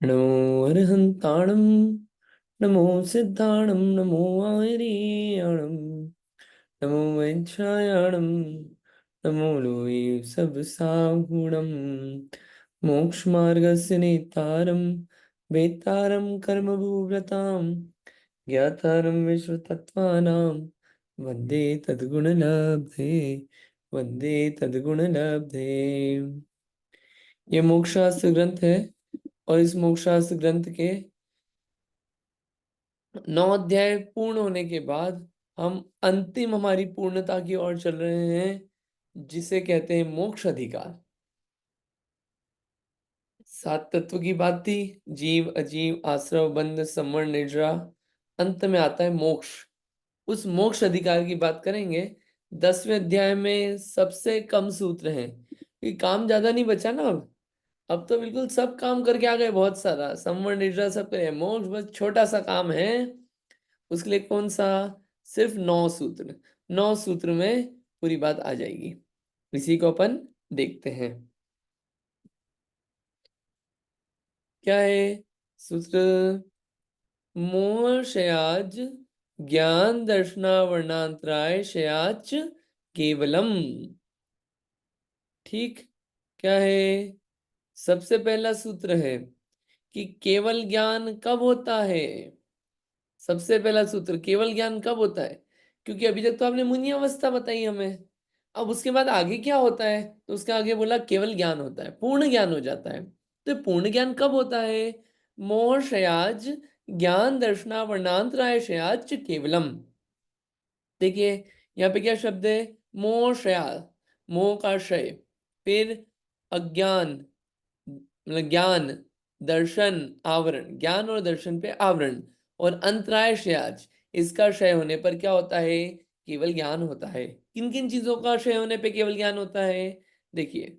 नमो अरहन्ताणं नमो सिद्धाणं नमो आयर्याणं नमो वैच्छायाणं नमो लोये सबसाहुणं मोक्षमार्गस्य नेतारं वेत्तारं कर्मभूव्रतां ज्ञातारं विश्वतत्त्वानां वन्दे तद्गुणलब्धे वन्दे तद्गुणलब्धे। ये मोक्षशास्त्र ग्रंथ है और इस मोक्षशास्त्र ग्रंथ के 9 अध्याय पूर्ण होने के बाद हम अंतिम हमारी पूर्णता की ओर चल रहे हैं, जिसे कहते हैं मोक्ष अधिकार। 7 तत्व की बात थी, जीव अजीव आश्रव बंध संवरण निद्रा, अंत में आता है मोक्ष। उस मोक्ष अधिकार की बात करेंगे। 10वें अध्याय में सबसे कम सूत्र हैं, क्योंकि काम ज्यादा नहीं बचा ना। अब तो बिल्कुल सब काम करके आ गए, बहुत सारा संवरण निद्रा सब करे, मोक्ष बस छोटा सा काम है। उसके लिए कौन सा? सिर्फ 9 सूत्र। 9 सूत्र में पूरी बात आ जाएगी। इसी को अपन देखते हैं। क्या है सूत्र? मोहशयाज ज्ञान दर्शनावर्णांतराय शयाच केवलम। ठीक। क्या है? सबसे पहला सूत्र है कि केवल ज्ञान कब होता है। सबसे पहला सूत्र, केवल ज्ञान कब होता है? क्योंकि अभी तक तो आपने मुनि अवस्था बताई हमें। अब उसके बाद आगे क्या होता है? तो उसके आगे बोला केवल ज्ञान होता है, पूर्ण ज्ञान हो जाता है। तो पूर्ण ज्ञान कब होता है? मोह शयाज ज्ञान दर्शना वर्णांतराय शयाज केवलम। देखिए यहाँ पे क्या शब्द है? मोह शया, मोह का क्षय, फिर अज्ञान मतलब ज्ञान, दर्शन आवरण, ज्ञान और दर्शन पे आवरण, और अंतराय क्षयाज, इसका क्षय होने पर क्या होता है? केवल ज्ञान होता है। किन किन चीजों का क्षय होने पे केवल ज्ञान होता है? देखिए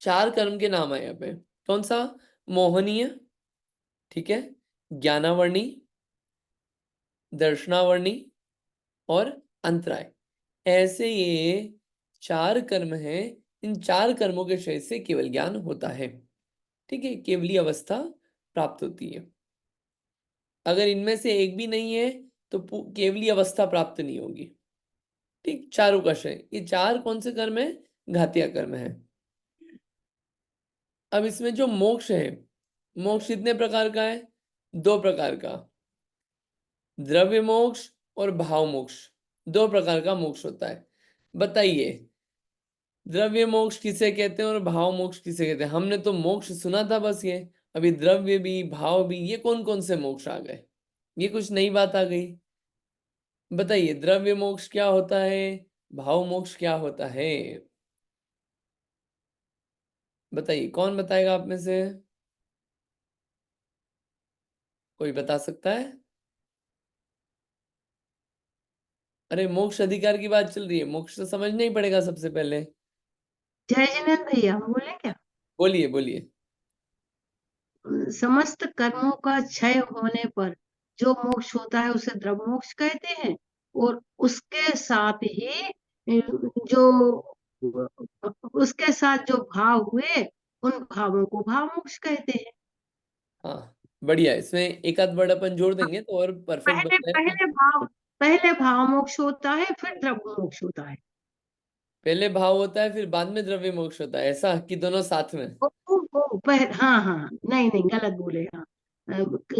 4 कर्म के नाम है यहाँ पे। कौन सा? मोहनीय, ठीक है, ज्ञानावर्णी, दर्शनावर्णी और अंतराय। ऐसे ये 4 कर्म हैं। इन 4 कर्मों के क्षय से केवल ज्ञान होता है। ठीक है, केवली अवस्था प्राप्त होती है। अगर इनमें से एक भी नहीं है तो केवली अवस्था प्राप्त नहीं होगी। ठीक, चारों का क्षय। ये 4 कौन से कर्म है? घातीय कर्म है। अब इसमें जो मोक्ष है, मोक्ष कितने प्रकार का है? 2 प्रकार का, द्रव्य मोक्ष और भाव मोक्ष। 2 प्रकार का मोक्ष होता है। बताइए द्रव्य मोक्ष किसे कहते हैं और भाव मोक्ष किसे कहते हैं? हमने तो मोक्ष सुना था बस ये। अभी द्रव्य भी भाव भी, ये कौन कौन से मोक्ष आ गए? ये कुछ नई बात आ गई। बताइए द्रव्य मोक्ष क्या होता है, भाव मोक्ष क्या होता है? बताइए कौन बताएगा आप में से? कोई बता सकता है? अरे मोक्ष अधिकार की बात चल रही है, मोक्ष तो समझना ही पड़ेगा सबसे पहले। जय जिनेन्द्र भैया, बोले क्या? बोलिए बोलिए। समस्त कर्मों का क्षय होने पर जो मोक्ष होता है उसे द्रव्य मोक्ष कहते हैं, और उसके साथ ही जो उसके साथ जो भाव हुए उन भावों को भाव मोक्ष कहते हैं। हाँ बढ़िया, इसमें एक आध वर्ड अपन जोड़ देंगे तो और परफेक्ट बन पहले जाएगा। पहले भाव मोक्ष होता है, फिर द्रव्य मोक्ष होता है। पहले भाव होता है फिर बाद में द्रव्य मोक्ष होता है, ऐसा कि दोनों साथ में? हाँ हाँ, नहीं नहीं, गलत बोले। हाँ,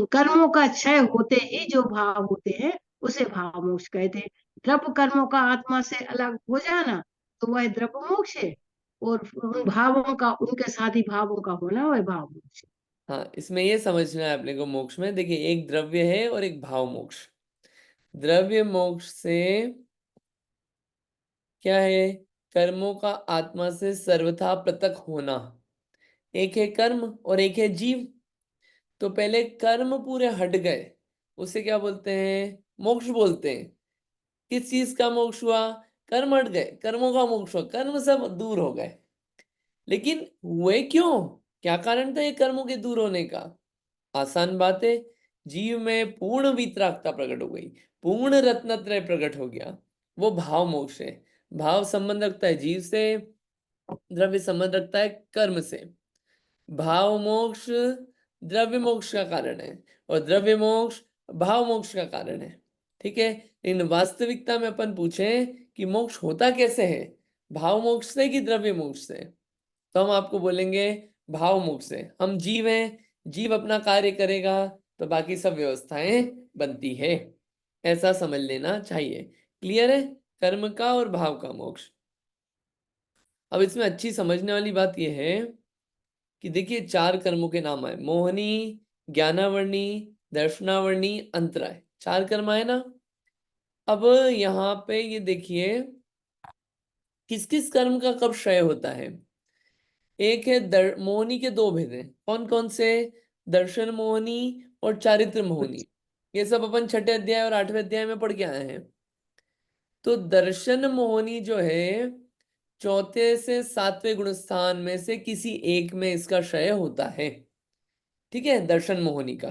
कर्मों का क्षय होते ही जो भाव होते हैं उसे भाव मोक्ष कहते हैं। द्रव्य कर्मों का आत्मा से अलग हो जाना तो वह द्रव्य मोक्ष है, और उन भावों का उनके साथ ही भावों का होना वह भाव मोक्ष है। हाँ, इसमें ये समझना है अपने को मोक्ष में। देखिए एक द्रव्य है और एक भाव मोक्ष। द्रव्य मोक्ष से क्या है? कर्मों का आत्मा से सर्वथा पृथक होना। एक है कर्म और एक है जीव। तो पहले कर्म पूरे हट गए, उसे क्या बोलते हैं? मोक्ष बोलते हैं। किस चीज का मोक्ष हुआ? कर्म हट गए, कर्मों का मोक्ष हुआ, कर्म सब दूर हो गए। लेकिन हुए क्यों? क्या कारण था ये कर्मों के दूर होने का? आसान बात है, जीव में पूर्ण वितरागता प्रकट हो गई, पूर्ण रत्नत्रय प्रकट हो गया। वो भाव मोक्ष है। भाव संबंध रखता है जीव से, द्रव्य संबंध रखता है कर्म से। भाव मोक्ष द्रव्य मोक्ष का कारण है और द्रव्य मोक्ष भाव मोक्ष का कारण है। ठीक है, इन वास्तविकता में अपन पूछें कि मोक्ष होता कैसे है, भाव मोक्ष से कि द्रव्य मोक्ष से, तो हम आपको बोलेंगे भाव मोक्ष से। हम जीव हैं, जीव अपना कार्य करेगा तो बाकी सब व्यवस्थाएं बनती है, ऐसा समझ लेना चाहिए। क्लियर है, कर्म का और भाव का मोक्ष। अब इसमें अच्छी समझने वाली बात यह है कि देखिए 4 कर्मों के नाम आए, मोहनी, ज्ञानावर्णी, दर्शनावर्णी, अंतराय, 4 कर्म आए ना। अब यहाँ पे ये देखिए किस किस कर्म का कब क्षय होता है। एक है मोहनी के 2 भेद हैं, कौन कौन से, दर्शन मोहनी और चारित्र मोहनी। ये सब अपन 6ठे अध्याय और 8वें अध्याय में पढ़ के आए हैं। तो दर्शन मोहनी जो है 4थे से 7वें गुण स्थान में से किसी एक में इसका क्षय होता है। ठीक है, दर्शन मोहनी का।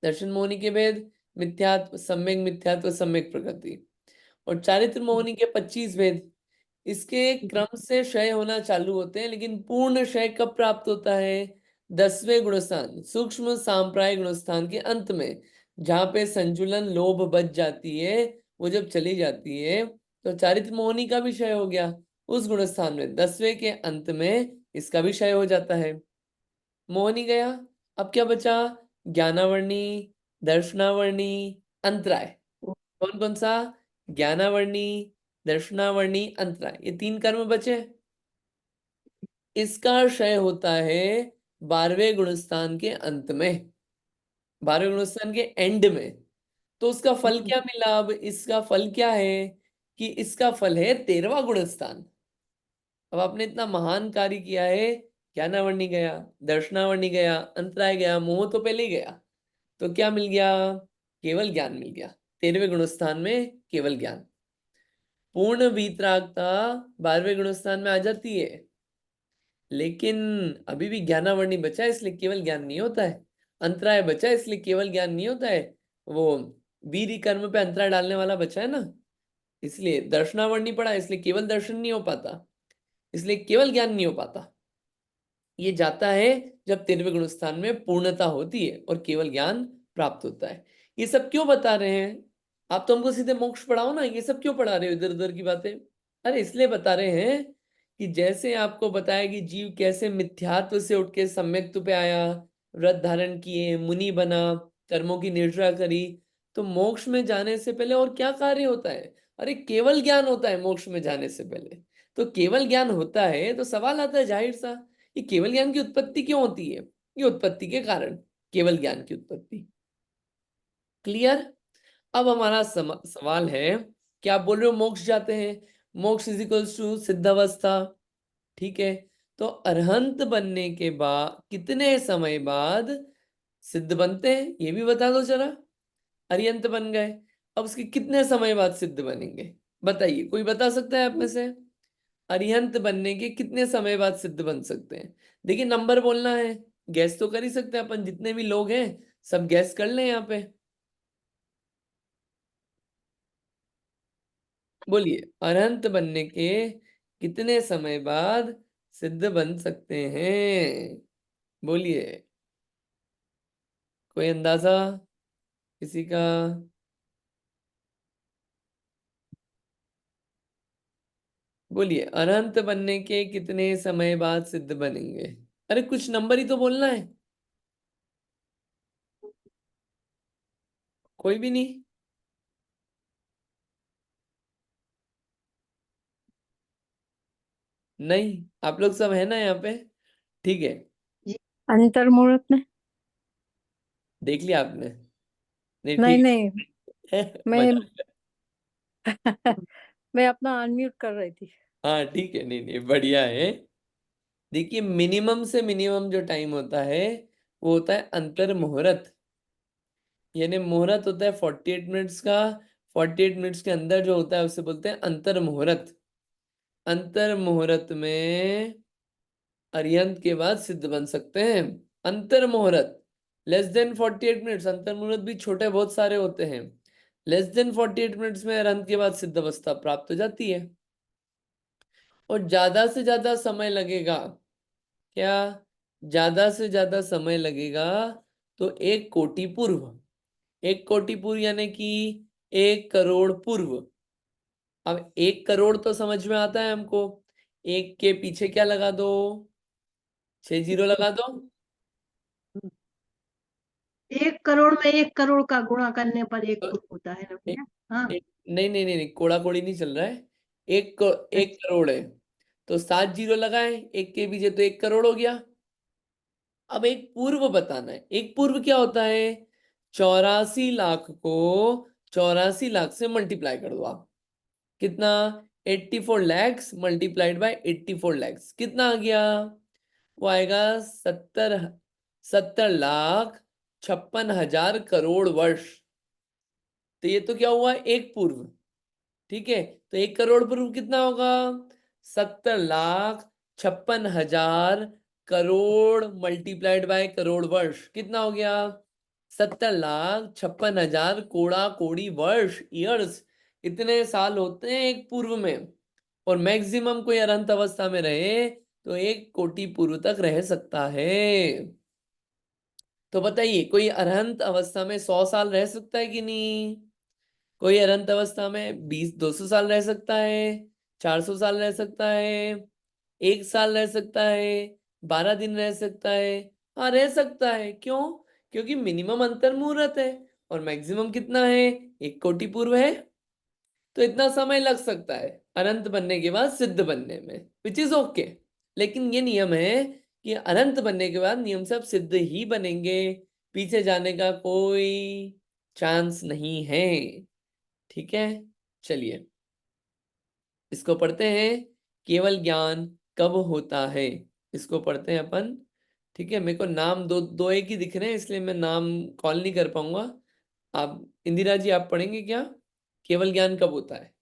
दर्शन मोहनी के भेद, मिथ्यात्व, सम्यक प्रकृति। और चारित्र मोहनी के 25 भेद। इसके क्रम से क्षय होना चालू होते हैं, लेकिन पूर्ण क्षय कब प्राप्त होता है, 10वें गुणस्थान, सूक्ष्म सांप्राय गुणस्थान के अंत में, जहां पे संजुलन लोभ बच जाती है, वो जब चली जाती है तो चारित्र मोहनी का भी क्षय हो गया। उस गुणस्थान में 10वें के अंत में इसका भी क्षय हो जाता है। मोहनी गया, अब क्या बचा, ज्ञानावर्णी, दर्शनावर्णी, अंतराय। कौन कौन सा, ज्ञानावर्णी, दर्शनावर्णी, अंतराय, ये 3 कर्म बचे। इसका क्षय होता है 12वें गुणस्थान के अंत में, 12वें गुणस्थान के एंड में। तो उसका फल क्या मिला, अब इसका फल क्या है कि इसका फल है 13वां गुणस्थान। अब आपने इतना महान कार्य किया है, ज्ञानावर्णी गया, दर्शनावर्णी गया, अंतराय गया, मोह तो पहले ही गया, तो क्या मिल गया, केवल ज्ञान मिल गया। 13वें गुणस्थान में केवल ज्ञान। पूर्ण वीतरागता 12वें गुणस्थान में आ जाती है, लेकिन अभी भी ज्ञानावर्णी बचा है, इसलिए केवल ज्ञान नहीं होता है। अंतराय बचा है, इसलिए केवल ज्ञान नहीं होता है। वो वीर कर्म पे अंतराय डालने वाला बचा है ना, इसलिए दर्शनावर्णी पड़ा, इसलिए केवल दर्शन नहीं हो पाता, इसलिए केवल ज्ञान नहीं हो पाता। ये जाता है जब 13वें गुणस्थान में पूर्णता होती है और केवल ज्ञान प्राप्त होता है। ये सब क्यों बता रहे हैं, आप तो हमको सीधे मोक्ष पढ़ाओ ना, ये सब क्यों पढ़ा रहे हो इधर उधर की बातें। अरे इसलिए बता रहे हैं कि जैसे आपको बताया कि जीव कैसे मिथ्यात्व से उठ के सम्यक्त्व पे आया, व्रत धारण किए, मुनि बना, कर्मों की निर्जरा करी, तो मोक्ष में जाने से पहले और क्या कार्य होता है, अरे केवल ज्ञान होता है मोक्ष में जाने से पहले। तो केवल ज्ञान होता है तो सवाल आता है जाहिर सा, ये केवल ज्ञान की उत्पत्ति क्यों होती है, ये उत्पत्ति के कारण, केवल ज्ञान की उत्पत्ति। क्लियर। अब हमारा सवाल है कि आप बोल रहे हो मोक्ष जाते हैं, मोक्ष इज इक्वल्स टू सिद्धावस्था। ठीक है, तो अरहंत बनने के बाद कितने समय बाद सिद्ध बनते हैं, ये भी बता दो जरा। अरिहंत बन गए, अब उसके कितने समय बाद सिद्ध बनेंगे, बताइए, कोई बता सकता है आप में से। अरिहंत बनने के कितने समय बाद सिद्ध बन सकते हैं। देखिए नंबर बोलना है, गैस तो कर ही सकते हैं अपन, जितने भी लोग हैं सब गैस कर लें यहाँ पे। बोलिए, अरहंत बनने के कितने समय बाद सिद्ध बन सकते हैं, बोलिए, कोई अंदाजा किसी का। बोलिए, अरहंत बनने के कितने समय बाद सिद्ध बनेंगे। अरे कुछ नंबर ही तो बोलना है, कोई भी नहीं। नहीं, आप लोग सब है ना यहाँ पे, ठीक है। जी। अंतर्मुहूर्त में। देख लिया आपने, नहीं नहीं ठीक नहीं, है। मैं मजा। मैं अपना अनम्यूट कर रही थी। हाँ ठीक है, नहीं नहीं बढ़िया है। देखिए मिनिमम से मिनिमम जो टाइम होता है वो होता है अंतर मुहूर्त, यानी मुहूर्त होता है 48 मिनट्स का, 48 मिनट्स के अंदर जो होता है उसे बोलते हैं अंतर मुहूर्त। अंतर मुहूर्त में अरिहंत के बाद सिद्ध बन सकते हैं। अंतर मुहूर्त लेस देन 48 मिनट्स, अंतर मुहूर्त भी छोटे बहुत सारे होते हैं, लेस देन 48 मिनट्स में अरिहंत के बाद सिद्ध अवस्था प्राप्त हो जाती है। और ज्यादा से ज्यादा समय लगेगा, क्या ज्यादा से ज्यादा समय लगेगा, तो 1 कोटि पूर्व। 1 कोटि पूर्व यानी कि 1 करोड़ पूर्व। अब 1 करोड़ तो समझ में आता है हमको, एक के पीछे क्या लगा दो, 6 जीरो लगा दो। 1 करोड़ में 1 करोड़ का गुणा करने पर एक तो पूर्व होता है ना एक, भैया। हाँ। नहीं नहीं नहीं नहीं, कोड़ा कोड़ी नहीं चल रहा है। एक अच्छा। करोड़ है, तो 7 जीरो लगाए एक के पीछे, तो 1 करोड़ हो गया। अब एक पूर्व बताना है। एक पूर्व क्या होता है, 84 लाख को 84 लाख से मल्टीप्लाई कर दो आप। कितना, 84 लैक्स मल्टीप्लाइड बाय 84 लैक्स, कितना आ गया, वो आएगा 70 लाख 56 हजार करोड़ वर्ष। तो ये तो क्या हुआ, एक पूर्व। ठीक है, तो 1 करोड़ पूर्व कितना होगा, 70 लाख 56 हजार करोड़ मल्टीप्लाइड बाय करोड़ वर्ष, कितना हो गया, 70 लाख 56 हजार कोड़ा कोड़ी वर्ष, ईयर्स। इतने साल होते हैं एक पूर्व में। और मैक्सिमम कोई अनंत अवस्था में रहे तो 1 कोटि पूर्व तक रह सकता है। तो बताइए, कोई अनंत अवस्था में 100 साल रह सकता है कि नहीं, कोई अनंत अवस्था में 200 साल रह सकता है, 400 साल रह सकता है, 1 साल रह सकता है, 12 दिन रह सकता है। हाँ, रह सकता है, क्यों, क्योंकि मिनिमम अंतर मुहूर्त है और मैक्सिमम कितना है, 1 कोटि पूर्व है। तो इतना समय लग सकता है अनंत बनने के बाद सिद्ध बनने में, विच इज ओके। लेकिन ये नियम है कि अनंत बनने के बाद नियम सब सिद्ध ही बनेंगे, पीछे जाने का कोई चांस नहीं है। ठीक है, चलिए इसको पढ़ते हैं। केवल ज्ञान कब होता है, इसको पढ़ते हैं अपन। ठीक है, मेरे को नाम दो दो एक ही दिख रहे हैं, इसलिए मैं नाम कॉल नहीं कर पाऊंगा। आप इंदिरा जी, आप पढ़ेंगे क्या, केवल ज्ञान कब होता है।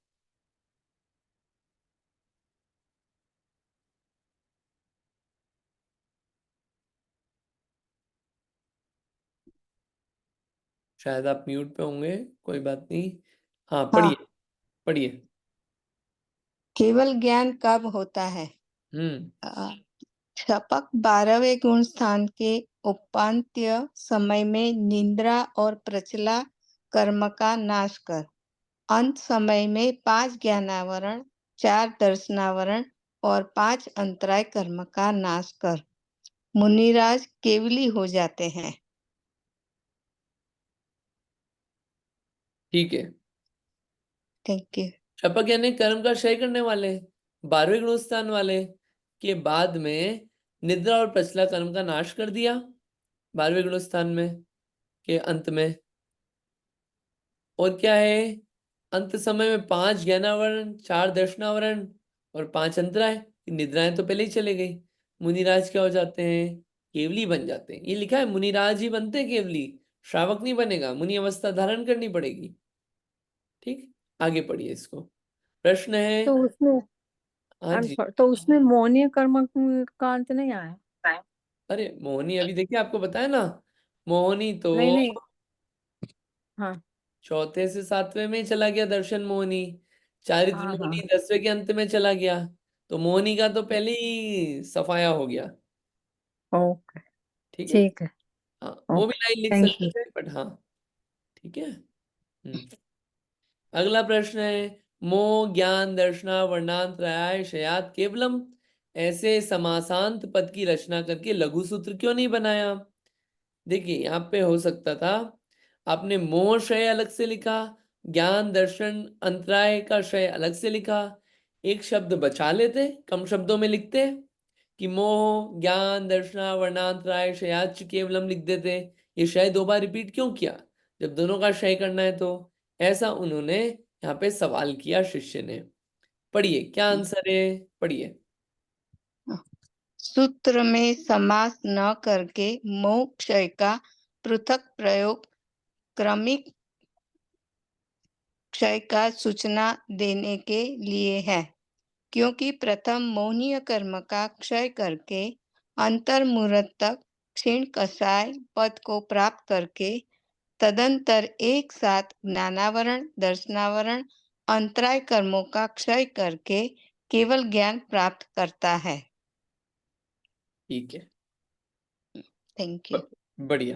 शायद आप म्यूट पे होंगे, कोई बात नहीं। हाँ, हाँ, पढ़िए पढ़िए। केवल ज्ञान कब होता है। हम्म। क्षपक 12वें गुण स्थान के उपांत्य समय में निद्रा और प्रचला कर्म का नाश कर, अंत समय में 5 ज्ञानावरण, 4 दर्शनावरण और 5 अंतराय कर्म का नाश कर, मुनिराज केवली हो जाते हैं। ठीक है, थैंक यू। शपक यानी कर्म का क्षय करने वाले, 12वें गुण स्थान वाले के बाद में निद्रा और प्रचला कर्म का नाश कर दिया, 12वें गुण स्थान में के अंत में। और क्या है, अंत समय में 5 ज्ञानावरण, 4 दर्शनावरण और 5 अंतराय। निद्राएं तो पहले ही चले गई। मुनिराज क्या हो जाते हैं, केवली बन जाते हैं। ये लिखा है मुनिराज ही बनते हैं केवली, श्रावक नहीं बनेगा, मुनि अवस्था धारण करनी पड़ेगी। ठीक, आगे पढ़िए इसको। प्रश्न है, तो उसमें हाँ जी। तो उसमें मौनीय कर्म का अंत नहीं आया। अरे मोहनी, अभी देखिए आपको बताया ना, मोहनी तो नहीं नहीं। हाँ चौथे से 7वें में चला गया, दर्शन मोहनी। चारित्र हाँ हाँ। मोहनी 10वें के अंत में चला गया। तो मोहनी का तो पहले ही सफाया हो गया। ओके। ठीक है, ठीक है। हाँ वो भी ओके। लाइन लिख थैंक सकते यू। थे, बट हाँ ठीक है। अगला प्रश्न है, मो ज्ञान दर्शना वर्णांतराय शयात केवलम, ऐसे समासांत पद की रचना करके लघु सूत्र क्यों नहीं बनाया। देखिए यहाँ पे हो सकता था, आपने मोह शय अलग से लिखा, ज्ञान दर्शन अंतराय का शय अलग से लिखा, एक शब्द बचा लेते, कम शब्दों में लिखते कि मोह ज्ञान दर्शना वर्णांतराय शयाच केवलम लिख देते। ये शय 2 बार रिपीट क्यों किया, जब दोनों का शय करना है तो। ऐसा उन्होंने यहाँ पे सवाल किया शिष्य ने। पढ़िए क्या आंसर है, पढ़िए। सूत्र में समास न करके मोह क्षय का पृथक प्रयोग क्रमिक क्षय का सूचना देने के लिए है, क्योंकि प्रथम मोहनीय कर्म का क्षय करके अंतर मुहूर्त तक क्षीण कषाय पद को प्राप्त करके तदंतर एक साथ ज्ञानावरण दर्शनावरण अंतराय कर्मों का क्षय करके केवल ज्ञान प्राप्त करता है। ठीक है, थैंक यू। बढ़िया।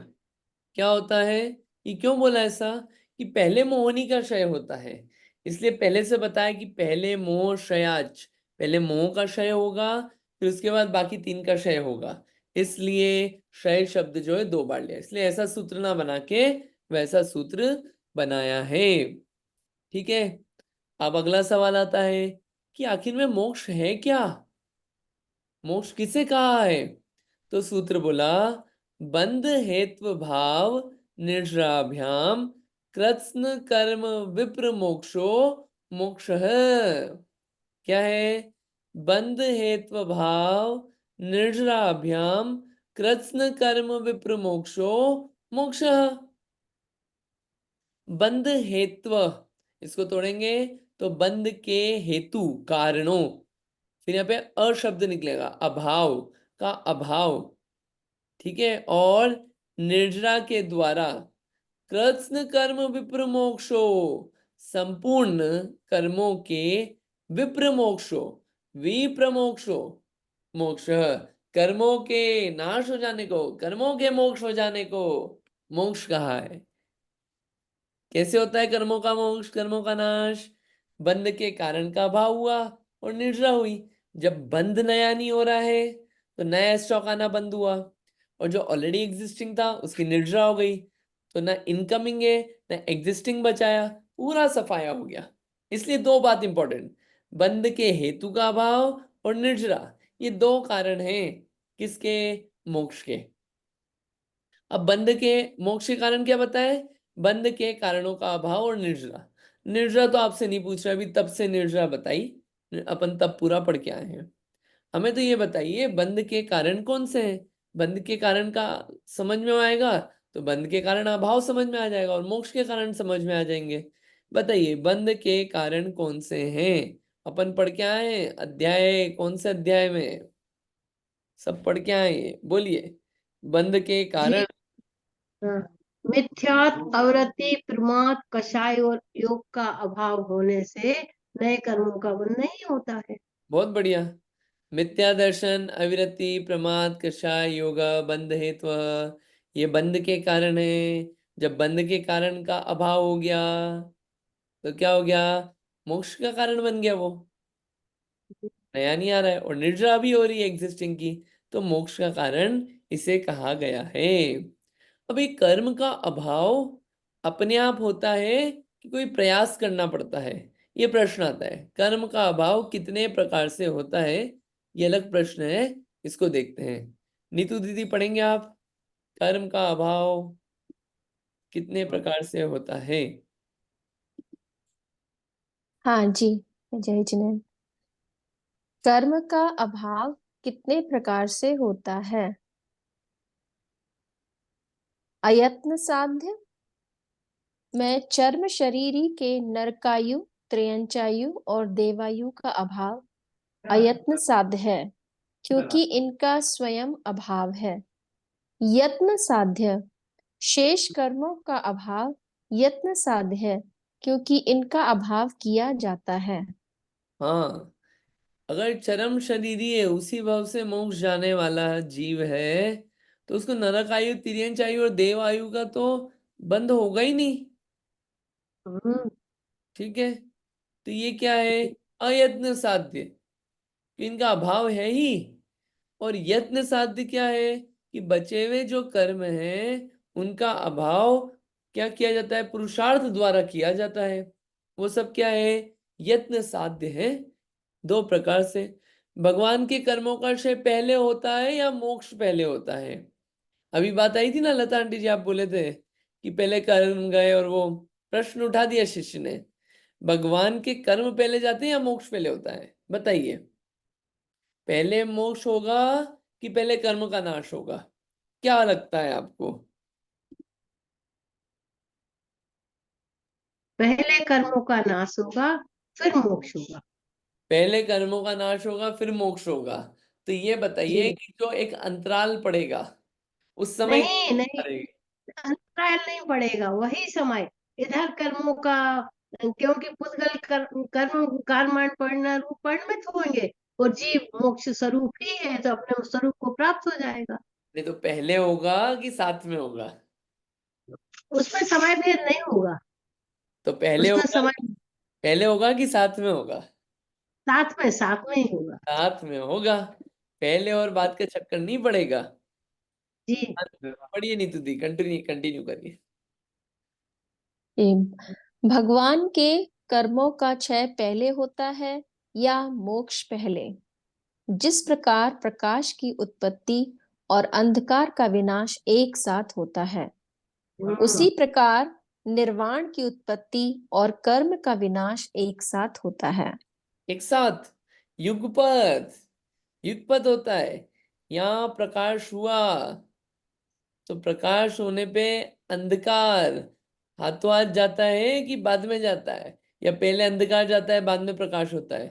क्या होता है, ये क्यों बोला ऐसा, कि पहले मोहनी का क्षय होता है, इसलिए पहले से बताया कि पहले मोह क्षयाच, पहले मोह का क्षय होगा, फिर उसके बाद बाकी तीन का क्षय होगा, इसलिए क्षय शब्द जो है 2 बार लिया, इसलिए ऐसा सूत्र ना बना के वैसा सूत्र बनाया है। ठीक है, अब अगला सवाल आता है कि आखिर में मोक्ष है क्या, मोक्ष किसे कहा है। तो सूत्र बोला, बंध हेत्व भाव निर्जराभ्याम कृत्स्न कर्म विप्र मोक्षो मोक्ष क्या है, बंध हेत्व भाव निर्जराभ्याम कृत्स्न कर्म विप्र मोक्षो मोक्ष। बंध हेत्व, इसको तोड़ेंगे तो बंध के हेतु कारणों, फिर यहाँ पे अशब्द निकलेगा, अभाव का अभाव, ठीक है, और निर्जरा के द्वारा कृत्स्न कर्म विप्र मोक्षो, संपूर्ण कर्मों के विप्र मोक्षो, विप्र मोक्षो मोक्ष, कर्मों के नाश हो जाने को, कर्मों के मोक्ष हो जाने को मोक्ष कहा है। कैसे होता है कर्मों का मोक्ष, कर्मों का नाश, बंध के कारण का अभाव हुआ और निर्जरा हुई। जब बंध नया नहीं हो रहा है तो नया स्टॉक आना बंद हुआ, और जो ऑलरेडी एग्जिस्टिंग था उसकी निर्जरा हो गई, तो ना इनकमिंग है ना एग्जिस्टिंग बचाया, पूरा सफाया हो गया। इसलिए 2 बात इंपॉर्टेंट, बंध के हेतु का अभाव और निर्जरा, ये 2 कारण हैं किसके, मोक्ष के। अब बंध के मोक्ष के कारण क्या बताए, बंध के कारणों का अभाव और निर्जरा। निर्जरा तो आपसे नहीं पूछ रहा, अभी तब से निर्जरा बताई, अपन तब पूरा पढ़ के आए हैं। हमें तो ये बताइए बंध के कारण कौन से हैं, बंध के कारण का समझ में आएगा तो बंध के कारण अभाव समझ में आ जाएगा और मोक्ष के कारण समझ में आ जाएंगे। बताइए बंध के कारण कौन से हैं, अपन पढ़ के आए हैं, अध्याय कौन से अध्याय में, सब पढ़ के आए हैं, बोलिए। बंध के जी कारण, हाँ, मिथ्यात अवृत्ति प्रमाद कषाय और योग का अभाव होने से नए कर्मों का बंध नहीं होता है। बहुत बढ़िया, मिथ्या दर्शन अविरति प्रमाद कषाय योगा बंध हेतु, ये बंध के कारण है। जब बंध के कारण का अभाव हो गया तो क्या हो गया, मोक्ष का कारण बन गया, वो नया नहीं आ रहा है और निर्जरा भी हो रही है एग्जिस्टिंग की, तो मोक्ष का कारण इसे कहा गया है। अभी कर्म का अभाव अपने आप होता है कि कोई प्रयास करना पड़ता है, ये प्रश्न आता है। कर्म का अभाव कितने प्रकार से होता है, ये अलग प्रश्न है, इसको देखते हैं। नीतू दीदी पढ़ेंगे आप, कर्म का अभाव कितने प्रकार से होता है। हाँ जी, जय जिनेन्द्र। कर्म का अभाव कितने प्रकार से होता है। अयत्न साध्य में चर्म शरीरी के नरकायु, त्रयंचायु और देवायु का अभाव अयत्न साध्य है, क्योंकि इनका स्वयं अभाव है। यत्न साध्य शेष कर्मों का अभाव यत्न साध्य है, क्योंकि इनका अभाव किया जाता है। हाँ, अगर चरम शरीरी है, उसी भाव से मोक्ष जाने वाला जीव है, तो उसको नरक आयु, तिर्यंच आयु और देव आयु का तो बंद होगा ही नहीं। हम्म, ठीक है, तो ये क्या है, अयत्न साध्य, कि इनका अभाव है ही। और यत्न साध्य क्या है, कि बचे हुए जो कर्म हैं उनका अभाव क्या किया जाता है, पुरुषार्थ द्वारा किया जाता है। वो सब क्या है, यत्न साध्य है। 2 प्रकार से, भगवान के कर्मों का क्षय पहले होता है या मोक्ष पहले होता है। अभी बात आई थी ना लता आंटी जी, आप बोले थे कि पहले कर्म गए और वो प्रश्न उठा दिया शिष्य ने। भगवान के कर्म पहले जाते हैं या मोक्ष पहले होता है, बताइए। पहले मोक्ष होगा कि पहले कर्म का नाश होगा, क्या लगता है आपको। पहले कर्मों का नाश होगा फिर मोक्ष होगा। पहले कर्मों का नाश होगा फिर मोक्ष होगा, तो ये बताइए जी कि जो एक अंतराल पड़ेगा उस समय नहीं नहीं, करेगी। अंतराल नहीं पड़ेगा, वही समय। इधर कर्मों का क्योंकि पुद्गल कर्म कर्माण पढ़ना रूप परिणमित होंगे, और जीव मोक्ष स्वरूप ही है, तो अपने स्वरूप को प्राप्त हो जाएगा। नहीं तो पहले होगा कि साथ में होगा? उसमें समय भेद नहीं होगा, तो पहले उसमें होगा, समय पहले होगा कि साथ में होगा? साथ में ही होगा। साथ में होगा। पहले और बाद का चक्कर नहीं पड़ेगा। जी। पढ़िए नीतू दी, कंटिन्यू कंटिन्यू करिए। भगवान के कर्मों का क्षय पहले होता है या मोक्ष पहले? जिस प्रकार प्रकाश की उत्पत्ति और अंधकार का विनाश एक साथ होता है, उसी प्रकार निर्वाण की उत्पत्ति और कर्म का विनाश एक साथ होता है। एक साथ युगपत, युगपत होता है। यहाँ प्रकाश हुआ तो प्रकाश होने पे अंधकार हाथों हाथ जाता है कि बाद में जाता है, या पहले अंधकार जाता है बाद में प्रकाश होता है?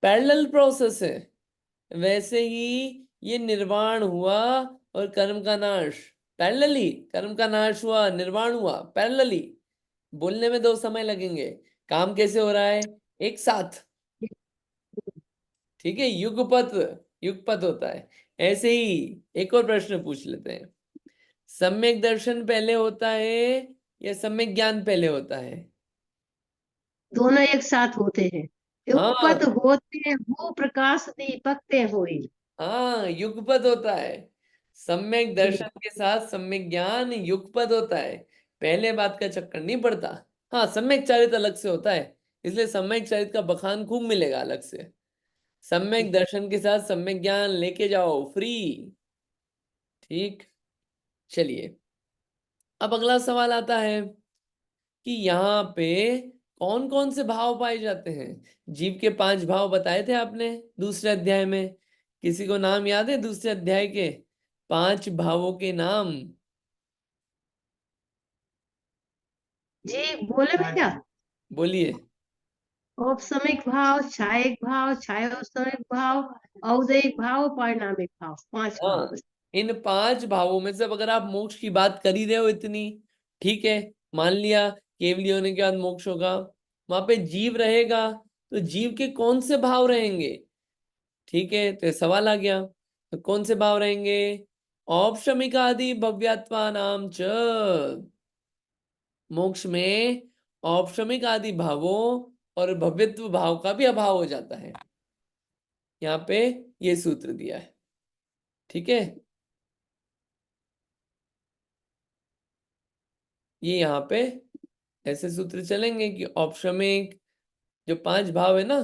पैरेलल प्रोसेस है। वैसे ही ये निर्वाण हुआ और कर्म का नाश पैरेलली, कर्म का नाश हुआ, निर्वाण हुआ पैरेलली। बोलने में दो समय लगेंगे, काम कैसे हो रहा है? एक साथ। ठीक है, युगपत, युगपत होता है। ऐसे ही एक और प्रश्न पूछ लेते हैं। सम्यक दर्शन पहले होता है या सम्यक ज्ञान पहले होता है? दोनों एक साथ होते हैं। युगपत हाँ, होते हो प्रकाश दीपकते होई। हाँ, युगपत होता है। सम्यक जी। दर्शन के साथ सम्यक ज्ञान युगपत होता है। पहले बात का चक्कर नहीं पड़ता। हाँ, सम्यक चरित्र अलग से होता है, इसलिए सम्यक चरित्र का बखान खूब मिलेगा अलग से। सम्यक दर्शन के साथ सम्यक ज्ञान लेके जाओ फ्री। ठीक, चलिए अब अगला सवाल आता है कि यहाँ पे कौन कौन से भाव पाए जाते हैं? जीव के 5 भाव बताए थे आपने दूसरे अध्याय में। किसी को नाम याद है दूसरे अध्याय के 5 भावों के नाम? जी, बोले भैया। बोलिए। औपसमिक भाव, छायिक भाव, छायोपसमिक भाव, औदयिक भाव, परिणामिक भाव, 5 हाँ, भाव। इन 5 भावों में से अब अगर आप मोक्ष की बात कर ही रहे हो इतनी, ठीक है, मान लिया केवली होने के बाद मोक्ष होगा, वहां पे जीव रहेगा, तो जीव के कौन से भाव रहेंगे? ठीक है, तो ये सवाल आ गया, तो कौन से भाव रहेंगे? औपशमिकादि भव्यात्वा नाम च। मोक्ष में औपशमिक आदि भावों और भव्यत्व भाव का भी अभाव हो जाता है। यहाँ पे ये सूत्र दिया है। ठीक है, ये यहाँ पे ऐसे सूत्र चलेंगे कि औपशमिक जो 5 भाव है ना,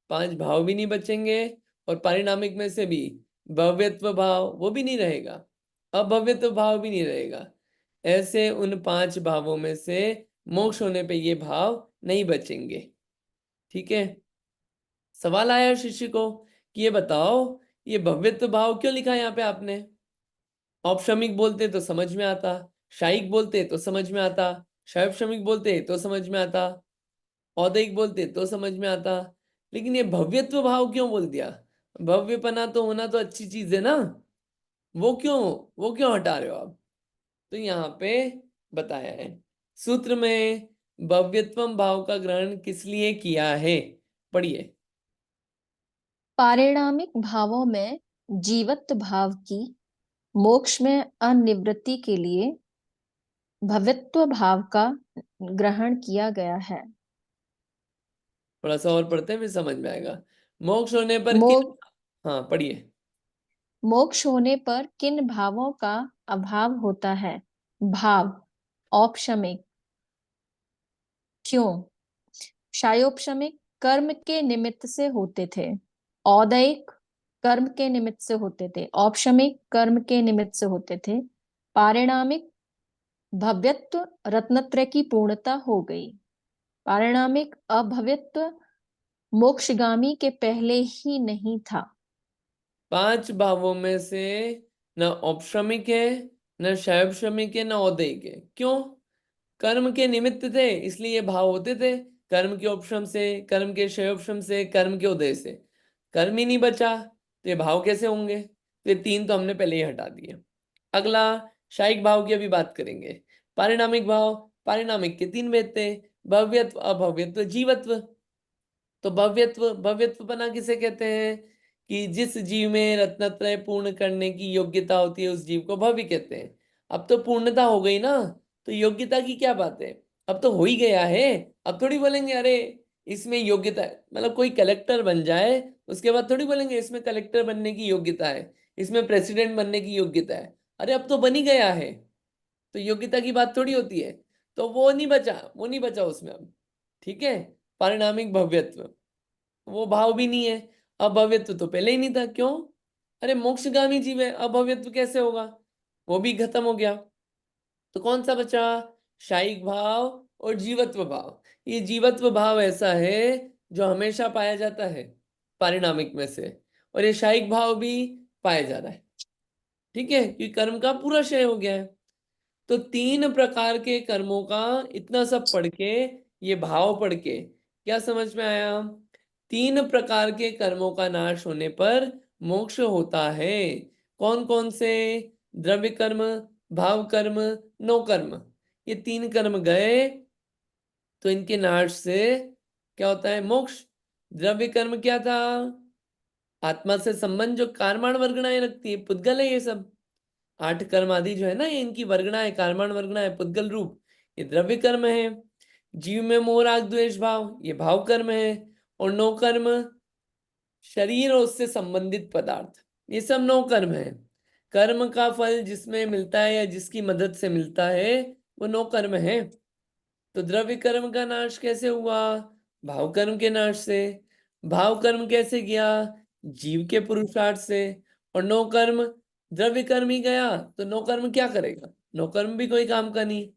5 भाव भी नहीं बचेंगे, और पारिणामिक में से भी भव्यत्व भाव वो भी नहीं रहेगा, अभव्यत्व भाव भी नहीं रहेगा। ऐसे उन 5 भावों में से मोक्ष होने पे ये भाव नहीं बचेंगे। ठीक है, सवाल आया शिष्य को कि ये बताओ, ये भव्यत्व भाव क्यों लिखा है यहाँ पे आपने? औपशमिक बोलते तो समझ में आता, शायिक बोलते तो समझ में आता, शैवशमिक बोलते तो समझ में आता, औदैहिक बोलते तो समझ में आता, लेकिन ये भव्यत्व भाव क्यों बोल दिया? भव्यपना तो होना तो अच्छी चीज है ना, वो क्यों हटा रहे हो आप? तो यहाँ पे बताया है सूत्र में, भव्यत्वम भाव का ग्रहण किस लिए किया है? पढ़िए। पारिणामिक भावों में जीवत्व भाव की मोक्ष में अनिवृत्ति के लिए भवित्व भाव का ग्रहण किया गया है। थोड़ा सा और पढ़ते हैं फिर समझ में आएगा। मोक्ष होने पर मोक्ष हाँ पढ़िए। मोक्ष होने पर किन भावों का अभाव होता है? भाव औपशमिक। क्यों? शायोपशमिक कर्म के निमित्त से होते थे, औदैहिक कर्म के निमित्त से होते थे, औपशमिक कर्म के निमित्त से होते थे, पारिणामिक भव्यत्व रत्नत्रय की पूर्णता हो गई, पारिणामिक अभव्यत्व मोक्षगामी के पहले ही नहीं था। 5 भावों में से न औपशमिक है, न शैवशमिक है, न औदैहिक है। क्यों? कर्म के निमित्त थे इसलिए ये भाव होते थे। कर्म के उपशम से, कर्म के शैवशम से, कर्म के उदय से। कर्म ही नहीं बचा तो ये भाव कैसे होंगे? तो ये 3 तो हमने पहले ही हटा दिए। अगला शायिक भाव की अभी बात करेंगे। पारिणामिक भाव, पारिणामिक के 3 भेद थे, भव्यत्व, अभव्यत्व, जीवत्व। तो भव्यत्व, भव्यत्वपना किसे कहते हैं कि जिस जीव में रत्नत्रय पूर्ण करने की योग्यता होती है उस जीव को भव्य कहते हैं। अब तो पूर्णता हो गई ना, तो योग्यता की क्या बात है, अब तो हो ही गया है। अब थोड़ी बोलेंगे अरे इसमें योग्यता है, मतलब कोई कलेक्टर बन जाए उसके बाद थोड़ी बोलेंगे इसमें कलेक्टर बनने की योग्यता है, इसमें प्रेसिडेंट बनने की योग्यता है। अरे अब तो बन ही गया है, तो योग्यता की बात थोड़ी होती है। तो वो नहीं बचा, वो नहीं बचा उसमें अब। ठीक है, पारिणामिक भव्यत्व वो भाव भी नहीं है। अभव्यत्व तो पहले ही नहीं था, क्यों? अरे मोक्षगामी जीव है, अभव्यत्व कैसे होगा, वो भी खत्म हो गया। तो कौन सा बचा? शायिक भाव और जीवत्व भाव। ये जीवत्व भाव ऐसा है जो हमेशा पाया जाता है पारिणामिक में से, और ये शायिक भाव भी पाया जा रहा है। ठीक है, क्योंकि कर्म का पूरा क्षय हो गया है। तो 3 प्रकार के कर्मों का इतना सब पढ़ के, ये भाव पढ़ के क्या समझ में आया? 3 प्रकार के कर्मों का नाश होने पर मोक्ष होता है। कौन कौन से? द्रव्य कर्म, भाव कर्म, नो कर्म। ये 3 कर्म गए तो इनके नाश से क्या होता है? मोक्ष। द्रव्य कर्म क्या था? आत्मा से संबंध जो कारमाण वर्गणाएं रखती है, पुद्गल है ये सब। 8 कर्म आदि जो है ना, ये इनकी वर्गणाएं, कारमाण वर्गणाएं, पुद्गल रूप, ये द्रव्य कर्म है। जीव में मोह राग द्वेष भाव, ये भाव कर्म है। और नो कर्म, शरीर और उससे संबंधित पदार्थ, ये सब नो कर्म है। कर्म का फल जिसमें मिलता है या जिसकी मदद से मिलता है वो नो कर्म है। तो द्रव्य कर्म का नाश कैसे हुआ? भाव कर्म के नाश से। भाव कर्म कैसे गया? जीव के पुरुषार्थ से। और नो कर्म, द्रव्य कर्म ही गया तो नो कर्म क्या करेगा? नो कर्म भी कोई काम का नहीं।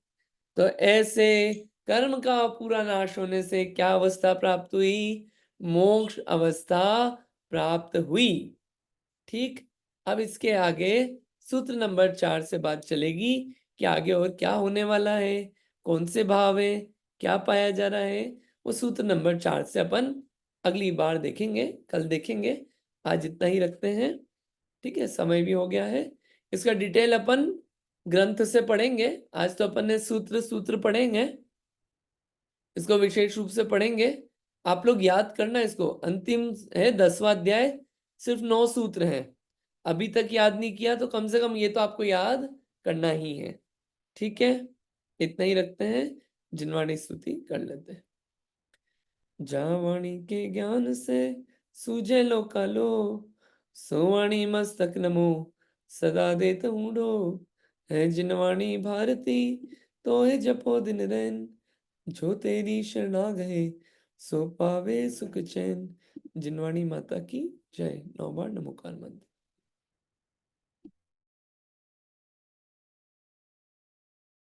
तो ऐसे कर्म का पूरा नाश होने से क्या अवस्था प्राप्त हुई? मोक्ष अवस्था प्राप्त हुई। ठीक, अब इसके आगे सूत्र नंबर 4 से बात चलेगी कि आगे और क्या होने वाला है, कौन से भाव है, क्या पाया जा रहा है। वो सूत्र नंबर 4 से अपन अगली बार देखेंगे, कल देखेंगे। आज इतना ही रखते हैं। ठीक है, समय भी हो गया है। इसका डिटेल अपन ग्रंथ से पढ़ेंगे। आज तो अपन ने सूत्र सूत्र पढ़ेंगे, इसको विशेष रूप से पढ़ेंगे। आप लोग याद करना इसको, अंतिम है 10वां अध्याय, सिर्फ 9 सूत्र हैं। अभी तक याद नहीं किया तो कम से कम ये तो आपको याद करना ही है। ठीक है, इतना ही रखते हैं। जिनवाणी स्तुति कर लेते हैं। जावाणी के ज्ञान से सूझे लोकालो, सोवाणी मस्तक नमो सदा देत ऊंडो। है जिनवाणी भारती तो है जपो दिन रैन, जो तेरी शरणा गए सो पावे सुख चैन। जिनवाणी माता की जय। 9 बार नमोकार मंत्र।